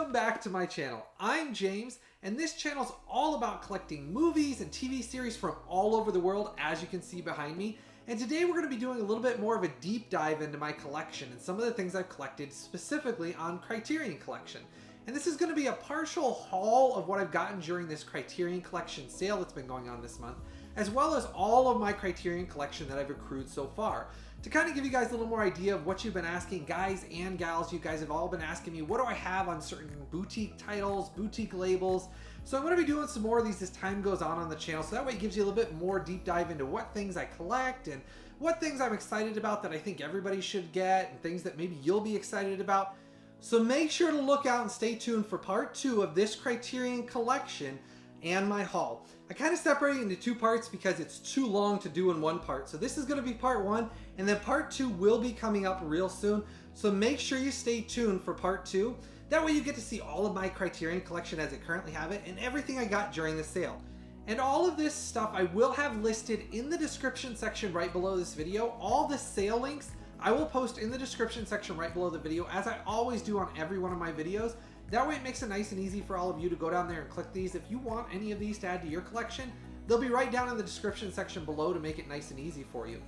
Welcome back to my channel. I'm James, and this channel is all about collecting movies and TV series from all over the world, as you can see behind me. And today we're going to be doing a little bit more of a deep dive into my collection and some of the things I've collected specifically on Criterion Collection. And this is going to be a partial haul of what I've gotten during this Criterion Collection sale that's been going on this month, as well as all of my Criterion Collection that I've accrued so far. To kind of give you guys a little more idea of what you've been asking, guys and gals, you guys have all been asking me, what do I have on certain boutique titles, boutique labels? So I'm going to be doing some more of these as time goes on the channel, so that way it gives you a little bit more deep dive into what things I collect and what things I'm excited about that I think everybody should get, and things that maybe you'll be excited about. So make sure to look out and stay tuned for part 2 of this Criterion Collection and my haul. I kind of separate it into 2 parts because it's too long to do in one part. So this is going to be part 1, and then part 2 will be coming up real soon. So make sure you stay tuned for part 2. That way you get to see all of my Criterion Collection as I currently have it and everything I got during the sale. And all of this stuff I will have listed in the description section right below this video. All the sale links I will post in the description section right below the video, as I always do on every one of my videos. That way it makes it nice and easy for all of you to go down there and click these. If you want any of these to add to your collection, they'll be right down in the description section below to make it nice and easy for you.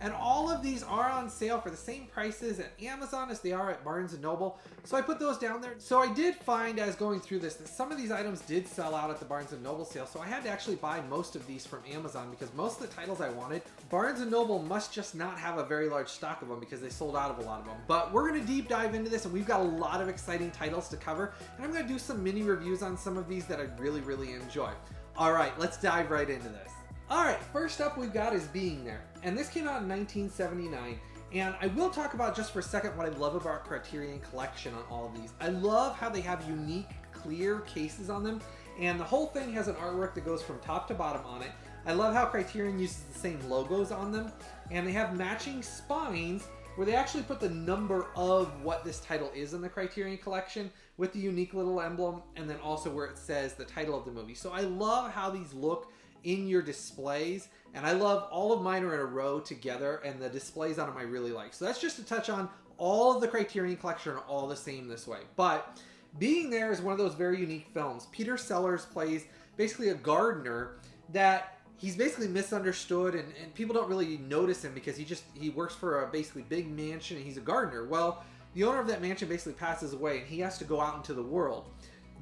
And all of these are on sale for the same prices at Amazon as they are at Barnes & Noble. So I put those down there. So I did find as going through this that some of these items did sell out at the Barnes & Noble sale. So I had to actually buy most of these from Amazon because most of the titles I wanted, Barnes & Noble must just not have a very large stock of them because they sold out of a lot of them. But we're going to deep dive into this, and we've got a lot of exciting titles to cover. And I'm going to do some mini reviews on some of these that I really enjoy. All right, let's dive right into this. Alright, first up we've got is Being There, and this came out in 1979, and I will talk about just for a second what I love about Criterion Collection on all of these. I love how they have unique, clear cases on them, and the whole thing has an artwork that goes from top to bottom on it. I love how Criterion uses the same logos on them, and they have matching spines where they actually put the number of what this title is in the Criterion Collection with the unique little emblem, and then also where it says the title of the movie. So I love how these look in your displays, and I love all of mine are in a row together, and the displays on them I really like. So that's just to touch on all of the Criterion Collection are all the same this way. But Being There is one of those very unique films. Peter Sellers plays basically a gardener that he's basically misunderstood, and people don't really notice him because he works for a basically big mansion and he's a gardener. Well, the owner of that mansion basically passes away and he has to go out into the world.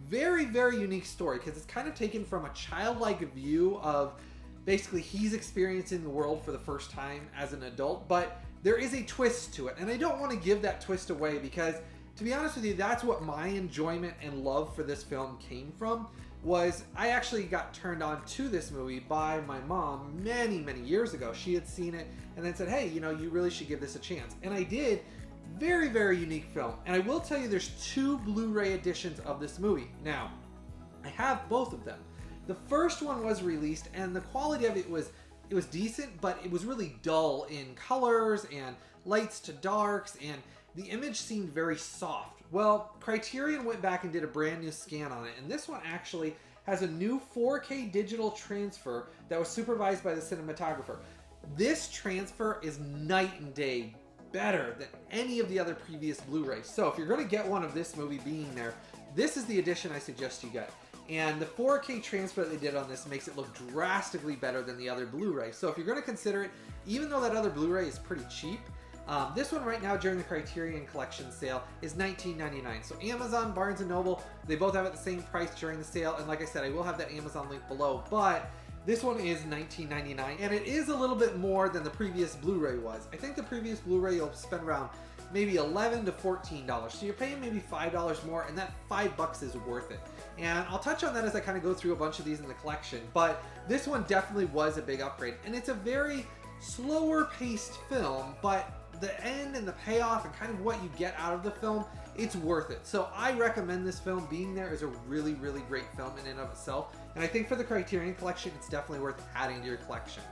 Very unique story because it's kind of taken from a childlike view of basically he's experiencing the world for the first time as an adult, but there is a twist to it, and I don't want to give that twist away because, to be honest with you, that's what my enjoyment and love for this film came from. Was I actually got turned on to this movie by my mom many years ago. She had seen it and then said, hey, you know, you really should give this a chance, and I did. Very unique film, and I will tell you there's 2 Blu-ray editions of this movie. Now, I have both of them. The first one was released, and the quality of it was decent, but it was really dull in colors and lights to darks, and the image seemed very soft. Well, Criterion went back and did a brand new scan on it, and this one actually has a new 4K digital transfer that was supervised by the cinematographer. This transfer is night and day better than any of the other previous Blu-rays. So if you're going to get one of this movie Being There, this is the edition I suggest you get. And the 4K transfer that they did on this makes it look drastically better than the other Blu-ray. So if you're going to consider it, even though that other Blu-ray is pretty cheap, this one right now during the Criterion Collection sale is $19.99. So Amazon, Barnes & Noble, they both have it the same price during the sale. And like I said, I will have that Amazon link below, but this one is $19.99, and it is a little bit more than the previous Blu-ray was. I think the previous Blu-ray you'll spend around maybe $11 to $14. So you're paying maybe $5 more, and that $5 is worth it. And I'll touch on that as I kind of go through a bunch of these in the collection, but this one definitely was a big upgrade. And it's a very slower paced film, but the end and the payoff and kind of what you get out of the film, it's worth it. So I recommend this film. Being There is a really great film in and of itself, and I think for the Criterion Collection it's definitely worth adding to your collection.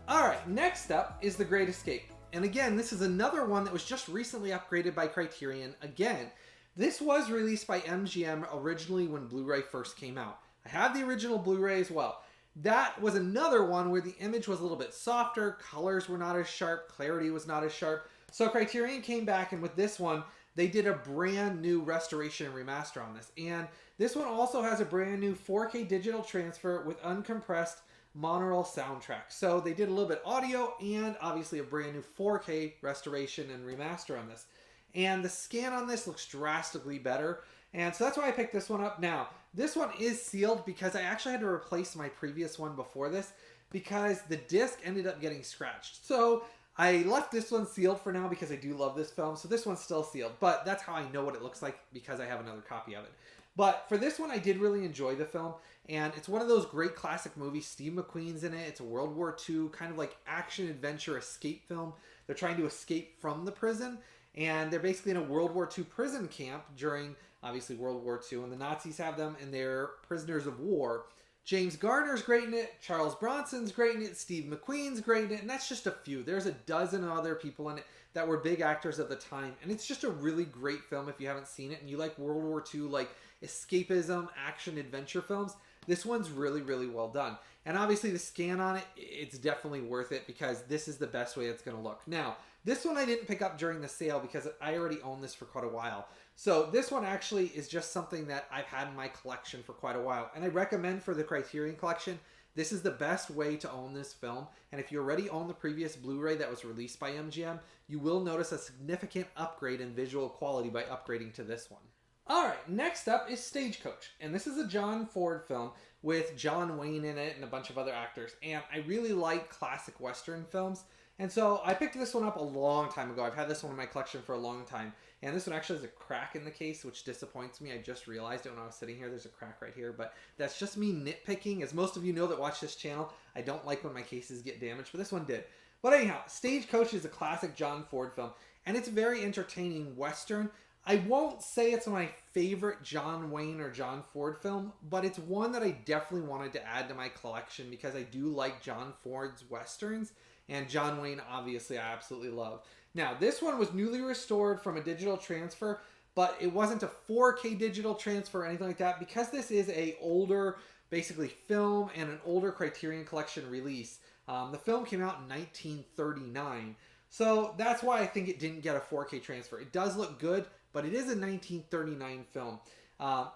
Alright, next up is The Great Escape, and again this is another one that was just recently upgraded by Criterion again. This was released by MGM originally when Blu-ray first came out. I have the original Blu-ray as well. That was another one where the image was a little bit softer, colors were not as sharp, clarity was not as sharp. So Criterion came back, and with this one, they did a brand new restoration and remaster on this. And this one also has a brand new 4K digital transfer with uncompressed monaural soundtrack. So they did a little bit audio and obviously a brand new 4K restoration and remaster on this. And the scan on this looks drastically better. And so that's why I picked this one up. Now, this one is sealed because I actually had to replace my previous one before this because the disc ended up getting scratched. So I left this one sealed for now because I do love this film. So this one's still sealed, but that's how I know what it looks like because I have another copy of it. But for this one, I did really enjoy the film. And it's one of those great classic movies. Steve McQueen's in it. It's a World War II kind of like action adventure escape film. They're trying to escape from the prison. And they're basically in a World War II prison camp during, obviously, World War II. And the Nazis have them and they're prisoners of war. James Garner's great in it. Charles Bronson's great in it. Steve McQueen's great in it. And that's just a few. There's a dozen other people in it that were big actors at the time. And it's just a really great film if you haven't seen it. And you like World War II, like escapism, action, adventure films. This one's really, really well done. And obviously the scan on it, it's definitely worth it because this is the best way it's going to look. Now, this one I didn't pick up during the sale because I already own this for quite a while. So this one actually is just something that I've had in my collection for quite a while. And I recommend for the Criterion Collection, this is the best way to own this film. And if you already own the previous Blu-ray that was released by MGM, you will notice a significant upgrade in visual quality by upgrading to this one. Alright, next up is Stagecoach. And this is a John Ford film with John Wayne in it and a bunch of other actors. And I really like classic Western films. And so I picked this one up a long time ago. I've had this one in my collection for a long time. And this one actually has a crack in the case, which disappoints me. I just realized it when I was sitting here. There's a crack right here. But that's just me nitpicking. As most of you know that watch this channel, I don't like when my cases get damaged. But this one did. But anyhow, Stagecoach is a classic John Ford film. And it's a very entertaining Western. I won't say it's my favorite John Wayne or John Ford film, but it's one that I definitely wanted to add to my collection because I do like John Ford's Westerns, and John Wayne, obviously, I absolutely love. Now, this one was newly restored from a digital transfer, but it wasn't a 4K digital transfer or anything like that because this is a older, basically, film and an older Criterion Collection release. The film came out in 1939, so that's why I think it didn't get a 4K transfer. It does look good, but it is a 1939 film.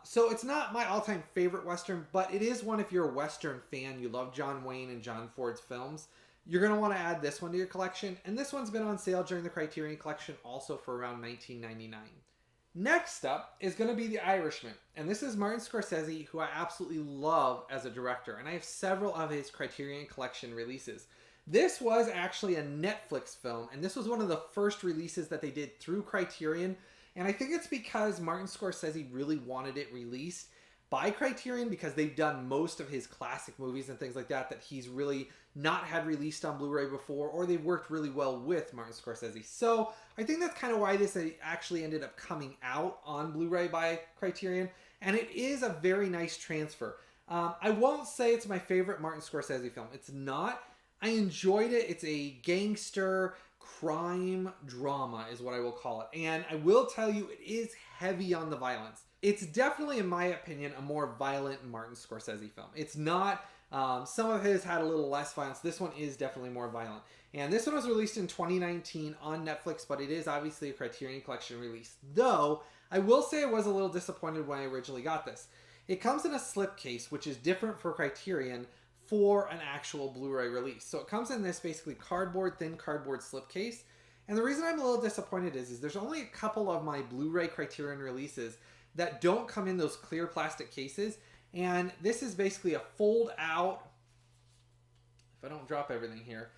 So it's not my all-time favorite Western, but it is one if you're a Western fan, you love John Wayne and John Ford's films, you're going to want to add this one to your collection. And this one's been on sale during the Criterion Collection also for around $19.99. Next up is going to be The Irishman. And this is Martin Scorsese, who I absolutely love as a director. And I have several of his Criterion Collection releases. This was actually a Netflix film, and this was one of the first releases that they did through Criterion. And I think it's because Martin Scorsese really wanted it released by Criterion because they've done most of his classic movies and things like that that he's really not had released on Blu-ray before, or they've worked really well with Martin Scorsese. So I think that's kind of why this actually ended up coming out on Blu-ray by Criterion. And it is a very nice transfer. I won't say it's my favorite Martin Scorsese film. It's not. I enjoyed it. It's a gangster crime drama is what I will call it. And I will tell you, it is heavy on the violence. It's definitely, in my opinion, a more violent Martin Scorsese film. It's not, some of his had a little less violence. This one is definitely more violent. And this one was released in 2019 on Netflix, but it is obviously a Criterion Collection release. Though, I will say I was a little disappointed when I originally got this. It comes in a slipcase, which is different for Criterion for an actual Blu-ray release. So it comes in this basically thin cardboard slipcase. And the reason I'm a little disappointed is there's only a couple of my Blu-ray Criterion releases that don't come in those clear plastic cases. And this is basically a fold out, if I don't drop everything here,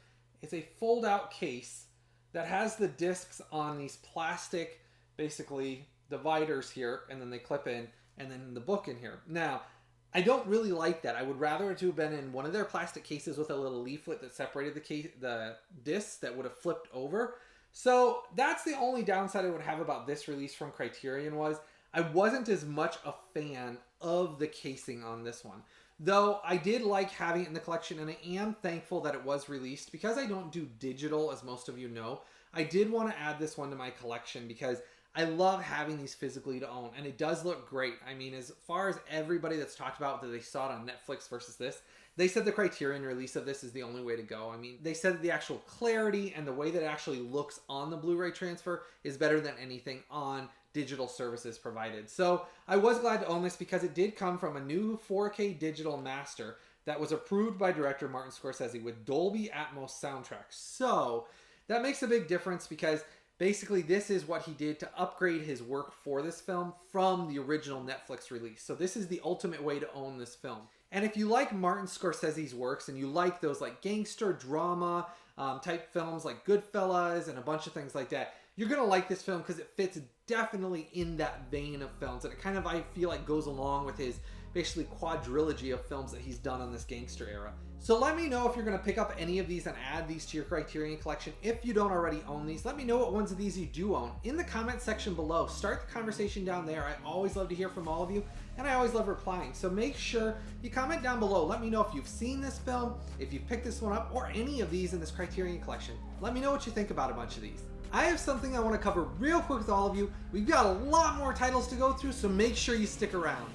it's a fold out case that has the discs on these plastic, basically, dividers here, and then they clip in, and then the book in here. Now, I don't really like that. I would rather it to have been in one of their plastic cases with a little leaflet that separated the discs that would have flipped over. So that's the only downside I would have about this release from Criterion was I wasn't as much a fan of the casing on this one. Though I did like having it in the collection, and I am thankful that it was released. Because I don't do digital, as most of you know, I did want to add this one to my collection because I love having these physically to own, and it does look great. I mean, as far as everybody that's talked about that they saw it on Netflix versus this, They said the Criterion release of this is the only way to go. I mean, they said that the actual clarity and the way that it actually looks on the Blu-ray transfer is better than anything on digital services provided. So I was glad to own this because it did come from a new 4K digital master that was approved by director Martin Scorsese with Dolby Atmos soundtrack. So that makes a big difference because basically this is what he did to upgrade his work for this film from the original Netflix release. So this is the ultimate way to own this film. And if you like Martin Scorsese's works and you like those like gangster drama type films like Goodfellas and a bunch of things like that, you're going to like this film because it fits definitely in that vein of films. And it kind of, I feel like, goes along with his basically quadrilogy of films that he's done on this gangster era. So let me know if you're going to pick up any of these and add these to your Criterion collection. If you don't already own these, let me know what ones of these you do own in the comment section below. Start the conversation down there. I always love to hear from all of you, and I always love replying. So make sure you comment down below. Let me know if you've seen this film, if you've picked this one up, or any of these in this Criterion collection. Let me know what you think about a bunch of these. I have something I want to cover real quick with all of you. We've got a lot more titles to go through, so make sure you stick around.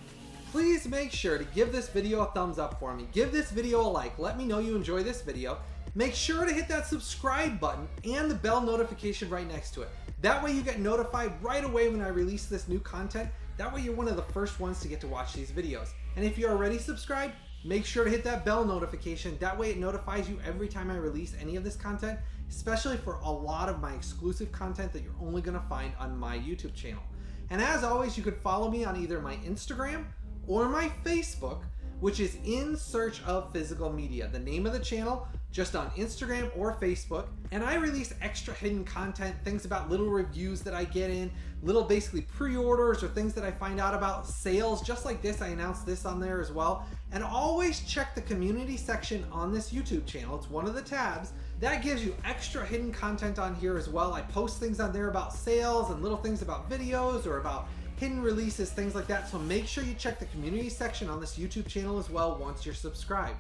Please make sure to give this video a thumbs up for me. Give this video a like. Let me know you enjoy this video. Make sure to hit that subscribe button and the bell notification right next to it. That way you get notified right away when I release this new content. That way you're one of the first ones to get to watch these videos. And if you're already subscribed, make sure to hit that bell notification. That way it notifies you every time I release any of this content, especially for a lot of my exclusive content that you're only going to find on my YouTube channel. And as always, you could follow me on either my Instagram or my Facebook, which is In Search of Physical Media. The name of the channel, just on Instagram or Facebook. And I release extra hidden content, things about little reviews that I get in, little basically pre-orders or things that I find out about, sales, just like this. I announced this on there as well. And always check the community section on this YouTube channel. It's one of the tabs. That gives you extra hidden content on here as well. I post things on there about sales and little things about videos or about hidden releases, things like that. So make sure you check the community section on this YouTube channel as well once you're subscribed.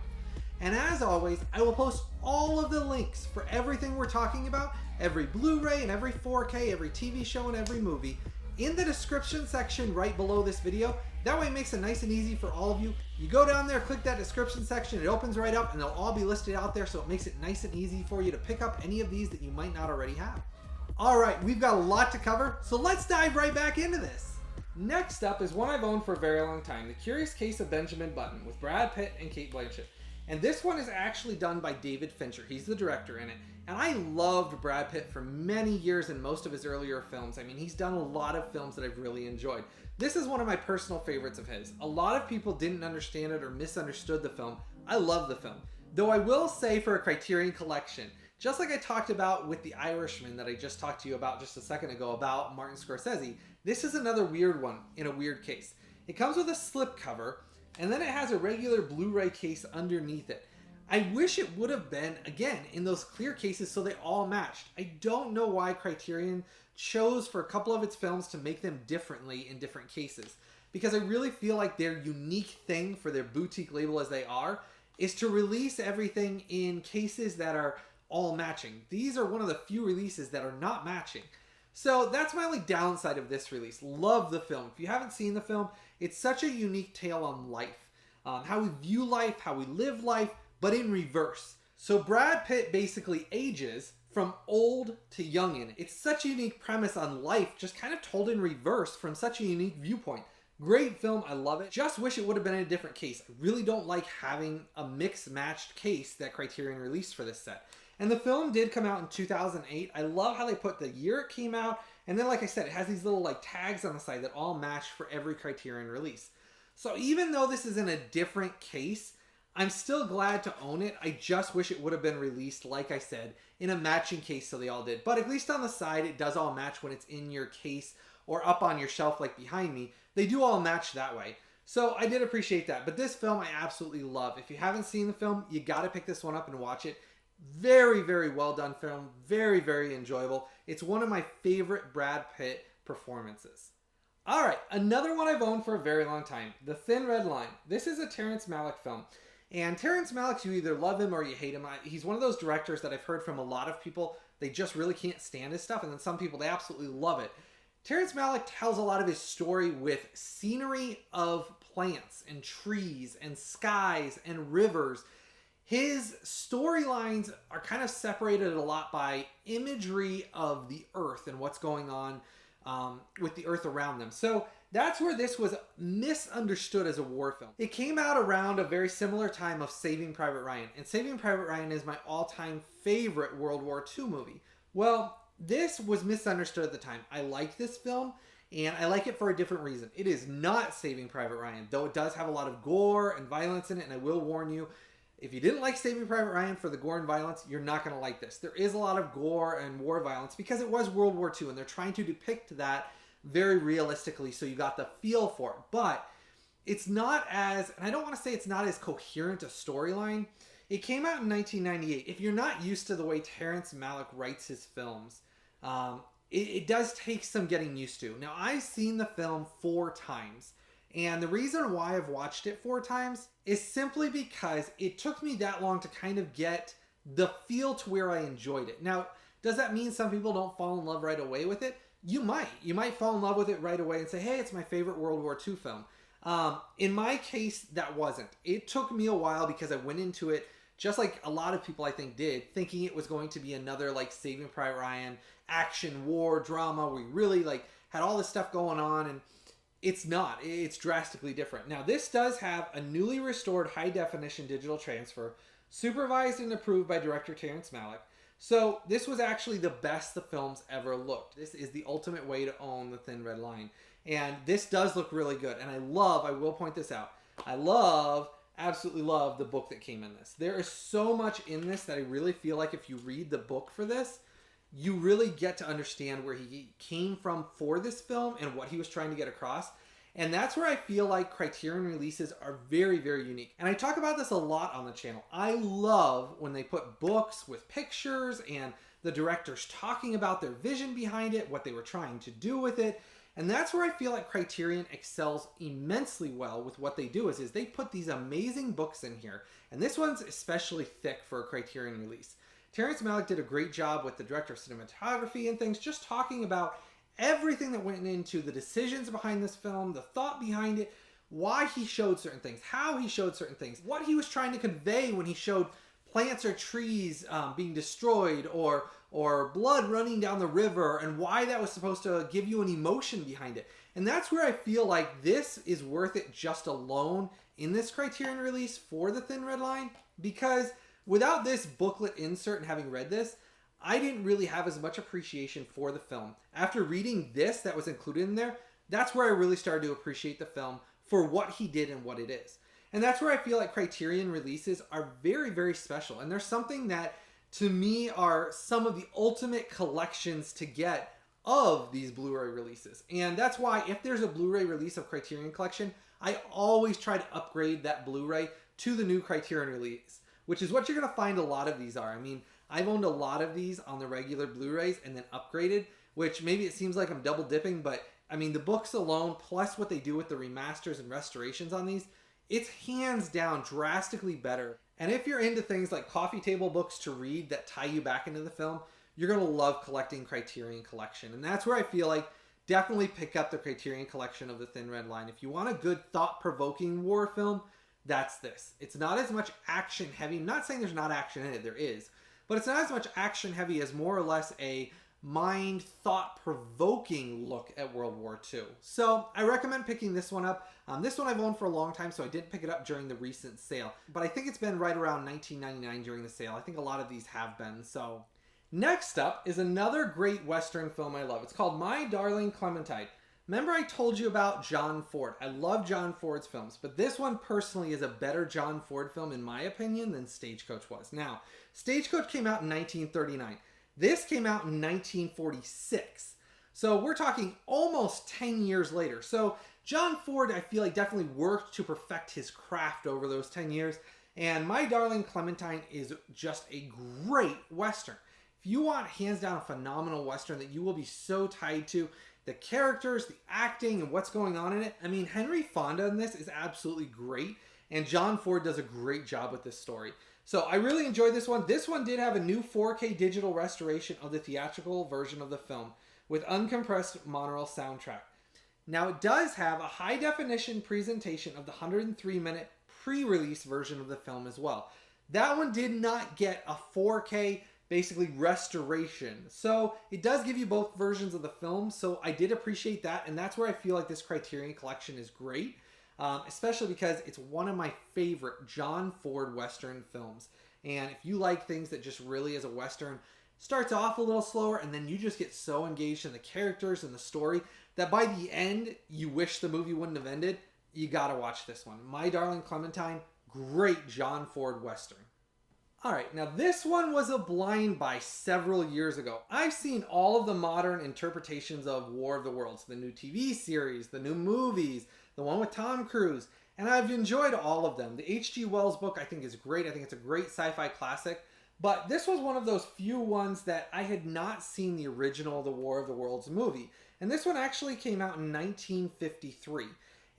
And as always, I will post all of the links for everything we're talking about, every Blu-ray and every 4K, every TV show and every movie, in the description section right below this video. That way it makes it nice and easy for all of you. You go down there, click that description section, it opens right up, and they'll all be listed out there, so it makes it nice and easy for you to pick up any of these that you might not already have. All right, we've got a lot to cover, so let's dive right back into this. Next up is one I've owned for a very long time, The Curious Case of Benjamin Button with Brad Pitt and Cate Blanchett. And this one is actually done by David Fincher. He's the director in it. And I loved Brad Pitt for many years in most of his earlier films. I mean, he's done a lot of films that I've really enjoyed. This is one of my personal favorites of his. A lot of people didn't understand it or misunderstood the film. I love the film. Though I will say for a Criterion Collection, just like I talked about with The Irishman that I just talked to you about just a second ago about Martin Scorsese, this is another weird one in a weird case. It comes with a slipcover, and then it has a regular Blu-ray case underneath it. I wish it would have been, again, in those clear cases so they all matched. I don't know why Criterion chose for a couple of its films to make them differently in different cases, because I really feel like their unique thing for their boutique label as they are is to release everything in cases that are all matching. These are one of the few releases that are not matching. So that's my only downside of this release. Love the film. If you haven't seen the film, it's such a unique tale on life. How we view life, how we live life, but in reverse. So Brad Pitt basically ages from old to young in it. It's such a unique premise on life, just kind of told in reverse from such a unique viewpoint. Great film, I love it. Just wish it would have been in a different case. I really don't like having a mixed matched case that Criterion released for this set. And the film did come out in 2008. I love how they put the year it came out, and then like I said, it has these little like tags on the side that all match for every Criterion release. So even though this is in a different case, I'm still glad to own it. I just wish it would have been released, like I said, in a matching case so they all did. But at least on the side, it does all match when it's in your case or up on your shelf like behind me. They do all match that way. So I did appreciate that. But this film I absolutely love. If you haven't seen the film, you got to pick this one up and watch it. Very, very well done film. Very, very enjoyable. It's one of my favorite Brad Pitt performances. All right, another one I've owned for a very long time, The Thin Red Line. This is a Terrence Malick film. And Terrence Malick, you either love him or you hate him. He's one of those directors that I've heard from a lot of people, they just really can't stand his stuff. And then some people, they absolutely love it. Terrence Malick tells a lot of his story with scenery of plants and trees and skies and rivers. His storylines are kind of separated a lot by imagery of the earth and what's going on with the earth around them. So that's where this was misunderstood as a war film. It came out around a very similar time of Saving Private Ryan. And Saving Private Ryan is my all-time favorite World War II movie. Well, this was misunderstood at the time. I like this film, and I like it for a different reason. It is not Saving Private Ryan, though it does have a lot of gore and violence in it, and I will warn you, if you didn't like Saving Private Ryan for the gore and violence, you're not going to like this. There is a lot of gore and war violence because it was World War II, and they're trying to depict that very realistically, so you got the feel for it. But it's not as, and I don't want to say it's not as coherent a storyline. It came out in 1998. If you're not used to the way Terrence Malick writes his films, it does take some getting used to. Now, I've seen the film 4 times. And the reason why I've watched it 4 times is simply because it took me that long to kind of get the feel to where I enjoyed it. Now, does that mean some people don't fall in love right away with it? You might. You might fall in love with it right away and say, hey, it's my favorite World War II film. In my case, that wasn't. It took me a while because I went into it, just like a lot of people I think did, thinking it was going to be another like Saving Private Ryan action war drama where we really like had all this stuff going on, and it's not. It's drastically different. Now, this does have a newly restored high-definition digital transfer, supervised and approved by director Terrence Malick. So this was actually the best the film's ever looked. This is the ultimate way to own The Thin Red Line. And this does look really good. And I will point this out, absolutely love the book that came in this. There is so much in this that I really feel like if you read the book for this, you really get to understand where he came from for this film and what he was trying to get across. And that's where I feel like Criterion releases are very, very unique. And I talk about this a lot on the channel. I love when they put books with pictures and the directors talking about their vision behind it, what they were trying to do with it. And that's where I feel like Criterion excels immensely well with what they do is they put these amazing books in here. And this one's especially thick for a Criterion release. Terrence Malick did a great job with the director of cinematography and things, just talking about everything that went into the decisions behind this film, the thought behind it, why he showed certain things, how he showed certain things, what he was trying to convey when he showed plants or trees being destroyed or blood running down the river, and why that was supposed to give you an emotion behind it. And that's where I feel like this is worth it just alone in this Criterion release for The Thin Red Line, because without this booklet insert and having read this, I didn't really have as much appreciation for the film. After reading this that was included in there, that's where I really started to appreciate the film for what he did and what it is. And that's where I feel like Criterion releases are very, very special. And there's something that, to me, are some of the ultimate collections to get of these Blu-ray releases. And that's why if there's a Blu-ray release of Criterion Collection, I always try to upgrade that Blu-ray to the new Criterion release, which is what you're going to find a lot of these are. I mean, I've owned a lot of these on the regular Blu-rays and then upgraded, which maybe it seems like I'm double dipping, but I mean, the books alone, plus what they do with the remasters and restorations on these, it's hands down drastically better. And if you're into things like coffee table books to read that tie you back into the film, you're going to love collecting Criterion Collection. And that's where I feel like definitely pick up the Criterion Collection of The Thin Red Line. If you want a good thought-provoking war film, that's this. It's not as much action heavy. I'm not saying there's not action in it, there is. But it's not as much action heavy as more or less a mind thought-provoking look at World War II. So I recommend picking this one up. This one I've owned for a long time, so I didn't pick it up during the recent sale. But I think it's been right around $19.99 during the sale. I think a lot of these have been. So next up is another great Western film I love. It's called My Darling Clementine. Remember I told you about John Ford. I love John Ford's films, but this one personally is a better John Ford film in my opinion than Stagecoach was. Now, Stagecoach came out in 1939. This came out in 1946. So we're talking almost 10 years later. So John Ford, I feel like, definitely worked to perfect his craft over those 10 years. And My Darling Clementine is just a great Western. If you want hands down a phenomenal Western that you will be so tied to, the characters, the acting, and what's going on in it. I mean, Henry Fonda in this is absolutely great, and John Ford does a great job with this story. So I really enjoyed this one. This one did have a new 4K digital restoration of the theatrical version of the film. with uncompressed monaural soundtrack. Now it does have a high definition presentation of the 103-minute pre-release version of the film as well. That one did not get a 4K basically restoration. So it does give you both versions of the film. So I did appreciate that. And that's where I feel like this Criterion Collection is great. Especially because it's one of my favorite John Ford Western films. And if you like things that just really as a Western starts off a little slower and then you just get so engaged in the characters and the story that by the end you wish the movie wouldn't have ended, you gotta watch this one. My Darling Clementine, great John Ford Western. Alright, now this one was a blind buy several years ago. I've seen all of the modern interpretations of War of the Worlds, the new TV series, the new movies, the one with Tom Cruise, and I've enjoyed all of them. The H.G. Wells book I think is great. I think it's a great sci-fi classic, but this was one of those few ones that I had not seen the original The War of the Worlds movie. And this one actually came out in 1953.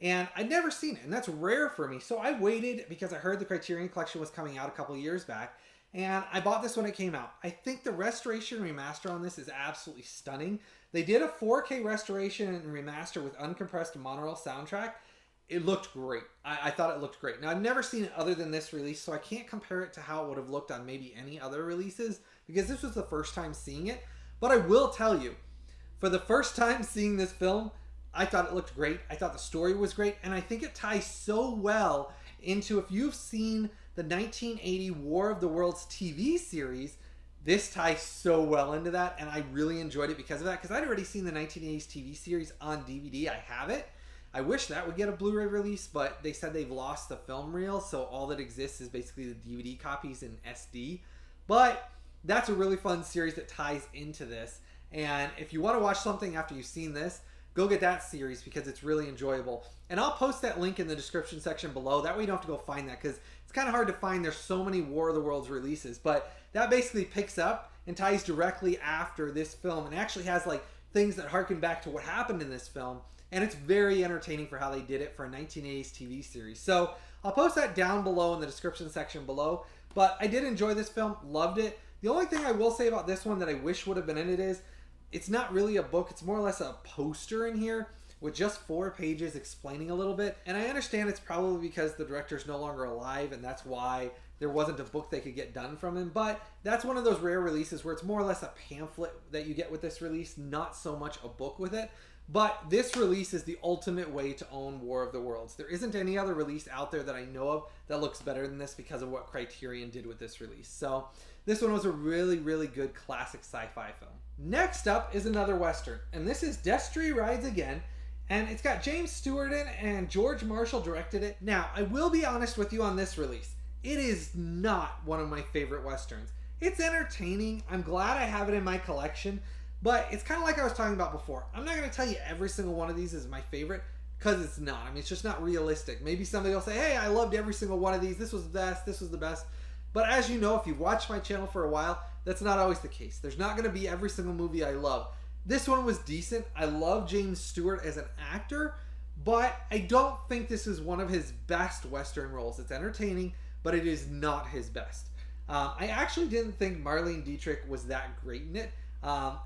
And I'd never seen it, and that's rare for me. So I waited because I heard the Criterion Collection was coming out a couple of years back, and I bought this when it came out. I think the restoration and remaster on this is absolutely stunning. They did a 4K restoration and remaster with uncompressed monaural soundtrack. It looked great. I thought it looked great. Now, I've never seen it other than this release, so I can't compare it to how it would have looked on maybe any other releases, because this was the first time seeing it. But I will tell you, for the first time seeing this film, I thought it looked great. I thought the story was great. And I think it ties so well into, if you've seen the 1980 War of the Worlds TV series, this ties so well into that. And I really enjoyed it because of that. Because I'd already seen the 1980s TV series on DVD. I have it. I wish that would get a Blu-ray release, but they said they've lost the film reel. So all that exists is basically the DVD copies in SD. But that's a really fun series that ties into this. And if you want to watch something after you've seen this, go get that series because it's really enjoyable. And I'll post that link in the description section below. That way you don't have to go find that because it's kind of hard to find. There's so many War of the Worlds releases. But that basically picks up and ties directly after this film and actually has like things that harken back to what happened in this film. And it's very entertaining for how they did it for a 1980s TV series. So I'll post that down below in the description section below. But I did enjoy this film. Loved it. The only thing I will say about this one that I wish would have been in it is it's not really a book. It's more or less a poster in here with just 4 pages explaining a little bit. And I understand it's probably because the director's no longer alive and that's why there wasn't a book they could get done from him. But that's one of those rare releases where it's more or less a pamphlet that you get with this release, not so much a book with it. But this release is the ultimate way to own War of the Worlds. There isn't any other release out there that I know of that looks better than this because of what Criterion did with this release. So this one was a really, really good classic sci-fi film. Next up is another Western, and this is Destry Rides Again, and it's got James Stewart in and George Marshall directed it. Now, I will be honest with you on this release. It is not one of my favorite Westerns. It's entertaining. I'm glad I have it in my collection, but it's kind of like I was talking about before. I'm not going to tell you every single one of these is my favorite because it's not. I mean, it's just not realistic. Maybe somebody will say, hey, I loved every single one of these. This was the best. This was the best. But as you know, if you've watched my channel for a while, that's not always the case. There's not going to be every single movie I love. This one was decent. I love James Stewart as an actor, but I don't think this is one of his best Western roles. It's entertaining, but it is not his best. I actually didn't think Marlene Dietrich was that great in it.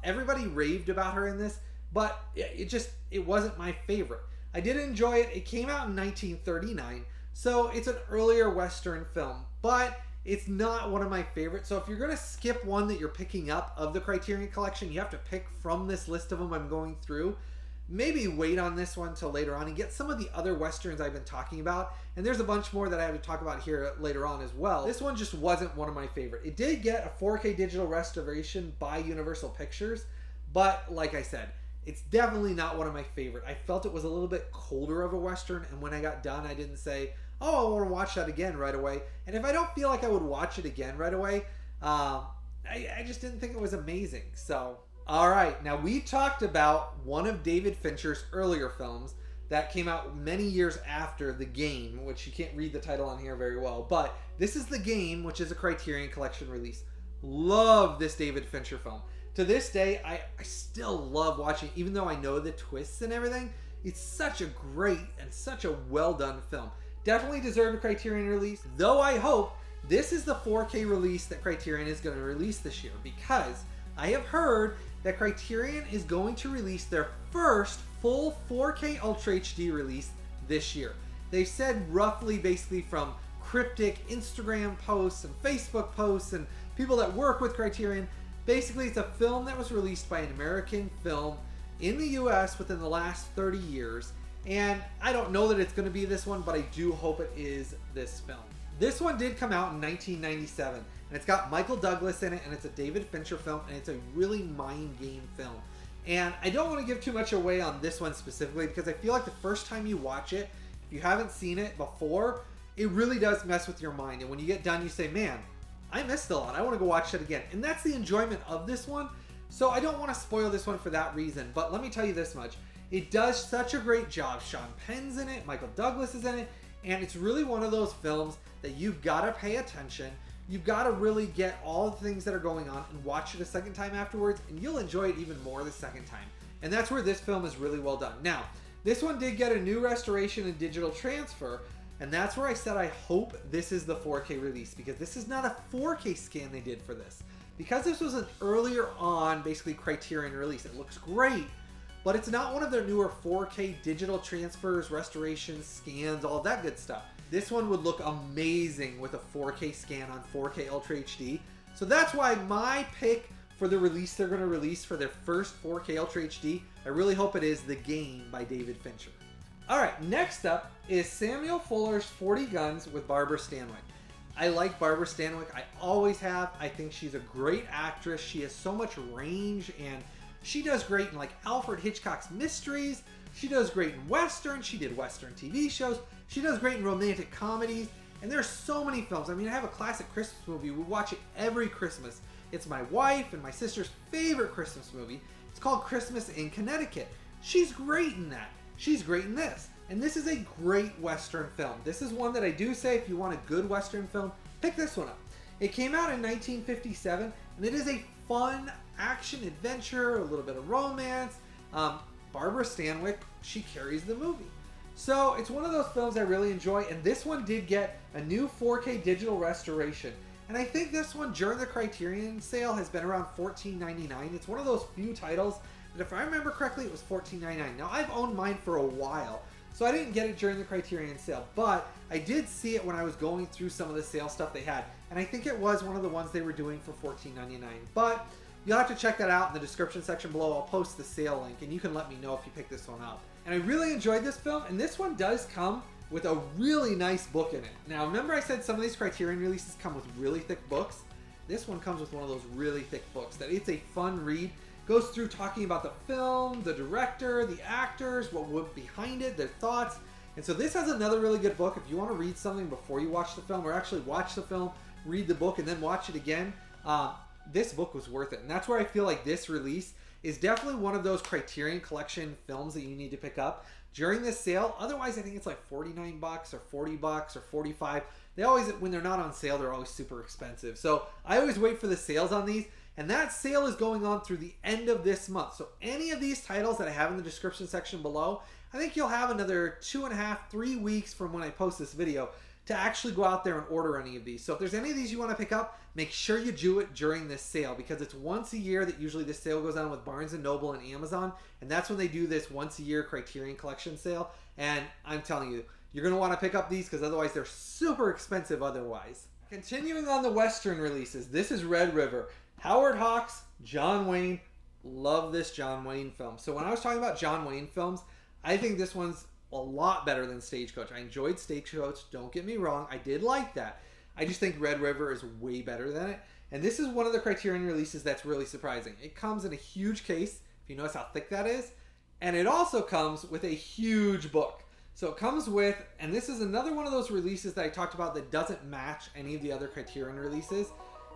Everybody raved about her in this, but it wasn't my favorite. I did enjoy it. It came out in 1939, so it's an earlier Western film, but it's not one of my favorites. So if you're going to skip one that you're picking up of the Criterion Collection, you have to pick from this list of them I'm going through. Maybe wait on this one till later on and get some of the other Westerns I've been talking about. And there's a bunch more that I have to talk about here later on as well. This one just wasn't one of my favorite. It did get a 4K digital restoration by Universal Pictures, but like I said, it's definitely not one of my favorite. I felt it was a little bit colder of a Western, and when I got done, I didn't say, oh, I want to watch that again right away. And if I don't feel like I would watch it again right away, I just didn't think it was amazing. So, all right. Now, we talked about one of David Fincher's earlier films that came out many years after The Game, which you can't read the title on here very well. But this is The Game, which is a Criterion Collection release. Love this David Fincher film. To this day, I still love watching, even though I know the twists and everything. It's such a great and such a well-done film. Definitely deserved a Criterion release, though I hope this is the 4K release that Criterion is going to release this year, because I have heard that Criterion is going to release their first full 4K Ultra HD release this year. They've said roughly basically from cryptic Instagram posts and Facebook posts and people that work with Criterion, basically it's a film that was released by an American film in the US within the last 30 years. And I don't know that it's going to be this one, but I do hope it is this film. This one did come out in 1997, and it's got Michael Douglas in it, and it's a David Fincher film, and it's a really mind game film. And I don't want to give too much away on this one specifically, because I feel like the first time you watch it, if you haven't seen it before, it really does mess with your mind. And when you get done, you say, man, I missed a lot. I want to go watch it again. And that's the enjoyment of this one. So I don't want to spoil this one for that reason. But let me tell you this much. It does such a great job. Sean Penn's in it. Michael Douglas is in it. And it's really one of those films that you've got to pay attention. You've got to really get all the things that are going on and watch it a second time afterwards. And you'll enjoy it even more the second time. And that's where this film is really well done. Now, this one did get a new restoration and digital transfer. And that's where I said I hope this is the 4K release, because this is not a 4K scan they did for this. Because this was an earlier on, basically Criterion release, it looks great, but it's not one of their newer 4K digital transfers, restorations, scans, all that good stuff. This one would look amazing with a 4K scan on 4K Ultra HD. So that's why my pick for the release they're going to release for their first 4K Ultra HD, I really hope it is The Game by David Fincher. Alright, next up is Samuel Fuller's 40 Guns with Barbara Stanwyck. I like Barbara Stanwyck. I always have. I think she's a great actress. She has so much range, and she does great in like Alfred Hitchcock's mysteries. She does great in Western. She did Western TV shows. She does great in romantic comedies. And there's so many films. I mean, I have a classic Christmas movie. We watch it every Christmas. It's my wife and my sister's favorite Christmas movie. It's called Christmas in Connecticut. She's great in that. She's great in this. And this is a great Western film. This is one that I do say if you want a good Western film, pick this one up. It came out in 1957, and it is a fun action adventure, a little bit of romance. Barbara Stanwyck, she carries the movie. So it's one of those films I really enjoy, and this one did get a new 4K digital restoration. And I think this one during the Criterion sale has been around $14.99. It's one of those few titles that, if I remember correctly, it was $14.99. Now, I've owned mine for a while, so I didn't get it during the Criterion sale, but I did see it when I was going through some of the sale stuff they had, and I think it was one of the ones they were doing for $14.99. But you'll have to check that out in the description section below. I'll post the sale link, and you can let me know if you pick this one up. And I really enjoyed this film, and this one does come with a really nice book in it. Now, remember I said some of these Criterion releases come with really thick books? This one comes with one of those really thick books that it's a fun read. Goes through talking about the film, the director, the actors, what went behind it, their thoughts. And so this has another really good book. If you want to read something before you watch the film, or actually watch the film, read the book, and then watch it again, this book was worth it. And that's where I feel like this release is definitely one of those Criterion Collection films that you need to pick up during this sale. Otherwise, I think it's like $49 or $40 or $45. They always, when they're not on sale, they're always super expensive. So I always wait for the sales on these. And that sale is going on through the end of this month. So any of these titles that I have in the description section below, I think you'll have another 2.5, 3 weeks from when I post this video to actually go out there and order any of these. So if there's any of these you want to pick up, make sure you do it during this sale, because it's once a year that usually this sale goes on with Barnes & Noble and Amazon. And that's when they do this once a year Criterion Collection sale. And I'm telling you, you're going to want to pick up these, because otherwise they're super expensive otherwise. Continuing on the Western releases, this is Red River. Howard Hawks, John Wayne. Love this John Wayne film. So when I was talking about John Wayne films, I think this one's a lot better than Stagecoach. I enjoyed Stagecoach, don't get me wrong. I did like that. I just think Red River is way better than it. And this is one of the Criterion releases that's really surprising. It comes in a huge case, if you notice how thick that is. And it also comes with a huge book. So it comes with, and this is another one of those releases that I talked about that doesn't match any of the other Criterion releases.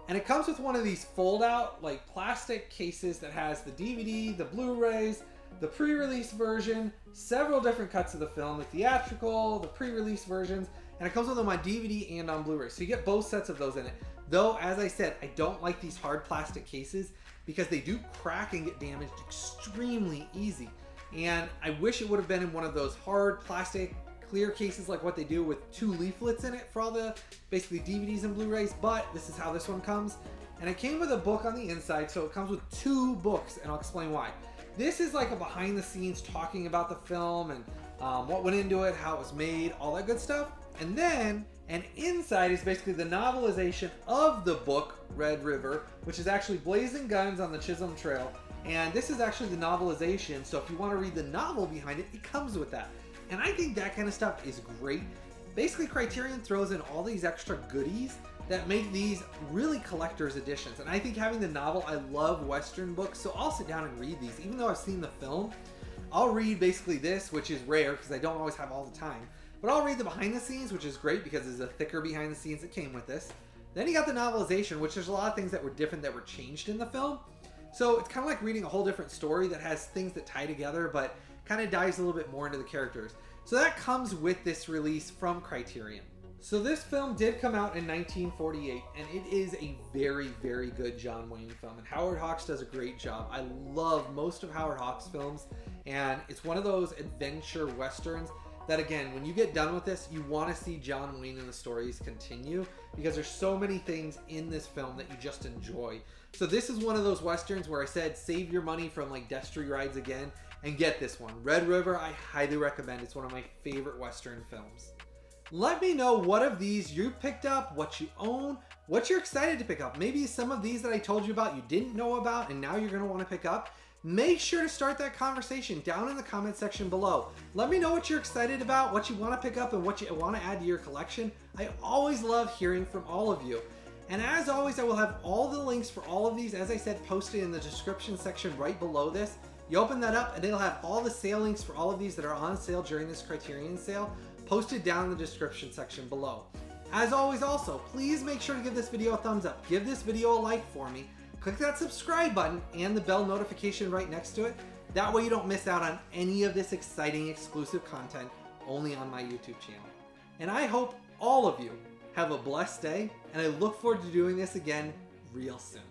And it comes with one of these fold-out, like, plastic cases that has the DVD, the Blu-rays, the pre-release version, several different cuts of the film, the theatrical, the pre-release versions, and it comes with them on DVD and on Blu-ray. So you get both sets of those in it. Though, as I said, I don't like these hard plastic cases because they do crack and get damaged extremely easy. And I wish it would have been in one of those hard plastic clear cases like what they do with 2 leaflets in it for all the basically DVDs and Blu-rays, but this is how this one comes. and it came with a book on the inside, so it comes with 2 books, and I'll explain why. This is like a behind the scenes talking about the film and what went into it, how it was made, all that good stuff. And then an inside is basically the novelization of the book Red River, which is actually Blazing Guns on the Chisholm Trail. And this is actually the novelization, so if you want to read the novel behind it, it comes with that. And I think that kind of stuff is great. Basically, Criterion throws in all these extra goodies that make these really collector's editions. And I think having the novel, I love Western books, so I'll sit down and read these. Even though I've seen the film, I'll read basically this, which is rare because I don't always have all the time. But I'll read the behind the scenes, which is great because there's a thicker behind the scenes that came with this. Then you got the novelization, which there's a lot of things that were different that were changed in the film. So it's kind of like reading a whole different story that has things that tie together, but kind of dives a little bit more into the characters. So that comes with this release from Criterion. So this film did come out in 1948, and it is a very, very good John Wayne film, and Howard Hawks does a great job. I love most of Howard Hawks' films, and it's one of those adventure westerns that, again, when you get done with this, you want to see John Wayne and the stories continue, because there's so many things in this film that you just enjoy. So this is one of those westerns where I said save your money from like Destry rides again and get this one. Red River, I highly recommend. It's one of my favorite western films. Let me know what of these you picked up, what you own, what you're excited to pick up. Maybe some of these that I told you about you didn't know about and now you're going to want to pick up. Make sure to start that conversation down in the comment section below. Let me know what you're excited about, what you want to pick up, and what you want to add to your collection. I always love hearing from all of you. And as always, I will have all the links for all of these, as I said, posted in the description section right below this. You open that up and it'll have all the sale links for all of these that are on sale during this Criterion sale posted down in the description section below. As always also, please make sure to give this video a thumbs up. Give this video a like for me. Click that subscribe button and the bell notification right next to it. That way you don't miss out on any of this exciting exclusive content only on my YouTube channel. And I hope all of you have a blessed day, and I look forward to doing this again real soon.